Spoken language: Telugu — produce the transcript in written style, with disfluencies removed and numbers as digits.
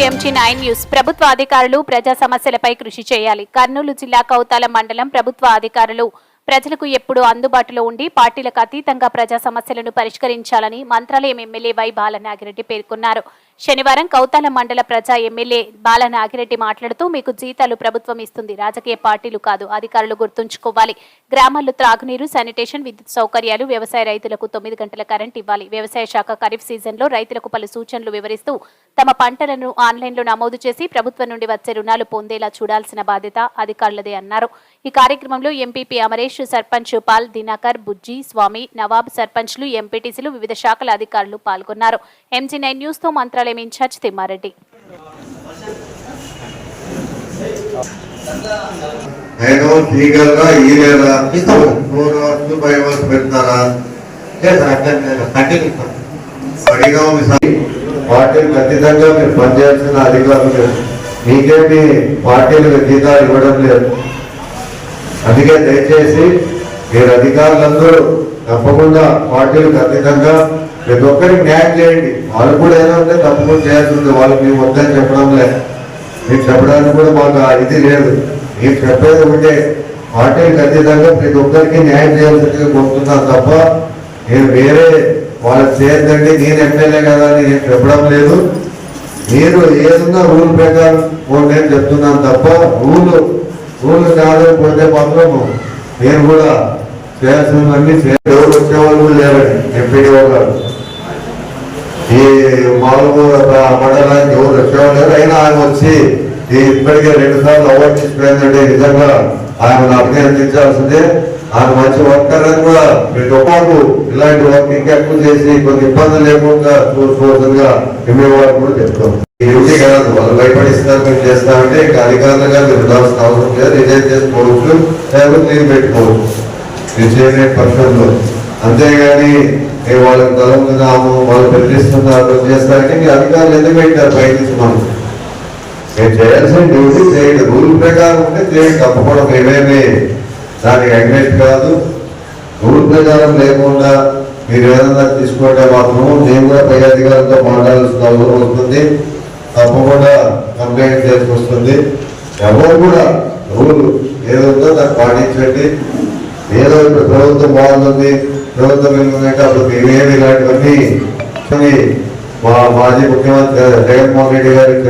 MG9 news. ప్రభుత్వ అధికారులు ప్రజా సమస్యలపై కృషి చేయాలి. కర్నూలు జిల్లా కౌతాల మండలం ప్రభుత్వ అధికారులు ప్రజలకు ఎప్పుడూ అందుబాటులో ఉండి పార్టీలకు అతీతంగా ప్రజా సమస్యలను పరిష్కరించాలని మంత్రాలయం ఎమ్మెల్యే వై బాలనాగిరెడ్డి పేర్కొన్నారు. శనివారం కౌతాల మండల ప్రజా ఎమ్మెల్యే బాలనాగిరెడ్డి మాట్లాడుతూ, మీకు జీతాలు ప్రభుత్వం ఇస్తుంది, రాజకీయ పార్టీలు కాదు. అధికారులు గుర్తుంచుకోవాలి. గ్రామాల్లో త్రాగునీరు, శానిటేషన్, విద్యుత్ సౌకర్యాలు, వ్యవసాయ రైతులకు 9 గంటల కరెంట్ ఇవ్వాలి. వ్యవసాయ శాఖ ఖరీఫ్ సీజన్లో రైతులకు పలు సూచనలు వివరిస్తూ తమ పంటలను ఆన్లైన్లో నమోదు చేసి ప్రభుత్వం నుండి వచ్చే రుణాలు పొందేలా చూడాల్సిన బాధ్యత అధికారులదే అన్నారు. ఈ కార్యక్రమంలో ఎంపీపీ అమరేష్, సర్పంచ్ పాల్, దినాకర్, బుజ్జి, స్వామి, నవాబ్, సర్పంచ్లు, ఎంపీటీసీలు, వివిధ శాఖల అధికారులు పాల్గొన్నారు. MG9 న్యూస్ తో మంత్రాలయం ఇన్ఛార్జ్ తిమ్మారెడ్డి. పార్టీలు ఖచ్చితంగా మీరు పనిచేయాల్సిన అధికారులు మీకేమి పార్టీలకు జీతాలు ఇవ్వడం లేదు. అందుకే దయచేసి మీరు అధికారులందరూ తప్పకుండా పార్టీలకు అతీతంగా ప్రతి ఒక్కరికి న్యాయం చేయండి. వాళ్ళు కూడా ఏదో ఉంటే తప్పకుండా చేయాల్సింది. వాళ్ళకి మేము వద్దని చెప్పడం లేదు, మీకు చెప్పడానికి కూడా మాకు ఇది లేదు. మీకు చెప్పేది ఉంటే పార్టీలకు అతీతంగా ప్రతి ఒక్కరికి న్యాయం చేయాల్సిందిగా కోరుతున్నాను తప్ప నేను వేరే వాళ్ళకి చేయొద్దండి, నేను ఎమ్మెల్యే కదా అని నేను చెప్పడం లేదు. మీరు ఏదన్నా రూల్ ప్రకారం నేను చెప్తున్నాను తప్ప రూల్ కాకపోతే మాత్రం నేను కూడా చేయాల్సినవన్నీ ఎవరు వచ్చేవాళ్ళు కూడా లేరండి. ఎంపీడీఓ గారు ఈ మామూలుగా మండలానికి ఎవరు వచ్చేవాళ్ళు లేరు. అయినా ఆయన వచ్చి ఇప్పటికే 2 సార్లు అవార్డు తీసుకుపోయిందంటే నిజంగా ఆయన అభినందించాల్సిందే. ఆయన మంచి వర్కర్ అని కూడా ప్రతి ఒక్కరు ఇలాంటి వర్క్ ఇంకెక్కువ చేసి కొన్ని ఇబ్బందులు లేకుండా చూసుకోవాల్సిందిగా ఇమ్మేవారు కూడా చెప్తాం. ఇది కాదు, వాళ్ళు భయపడిస్తారు మేము చేస్తామంటే ఇంకా అధికారులుగా మీరు ఉండాల్సిన అవసరం లేదు. రిజైన్ చేసుకోవచ్చు, లేకపోతే లీవ్ పెట్టుకోవచ్చు మీరు చేయలేని పక్షంలో. అంతేగాని మేము వాళ్ళకి తలంపుతున్నాము, వాళ్ళు బెదిరిస్తున్నారు చేస్తారంటే మీ అధికారులు ఎందుకు పెట్టారు బయట మనం మేము చేయాల్సిన డ్యూటీ చేయండి. రూల్ ప్రకారం ఉంటే చేయండి, తప్పకుండా మేమేమి దానికి అగ్నెస్ట్ కాదు. రూల్ ప్రకారం లేకుండా మీరు ఏదన్నా తీసుకుంటే మాత్రం నేను కూడా పై అధికారులతో మాట్లాడాల్సిన అవసరం వస్తుంది. తప్పకుండా కంప్లైంట్ చేసుకొస్తుంది. ఎవరు కూడా రూల్ ఏదైతే దాన్ని పాటించండి. ఏదో ఇప్పుడు ప్రభుత్వం బాగుంటుంది, ప్రభుత్వం ఎందుకంటే అప్పుడు మేమేమి ఇలాంటివన్నీ మా మాజీ ముఖ్యమంత్రి జగన్మోహన్ రెడ్డి గారికి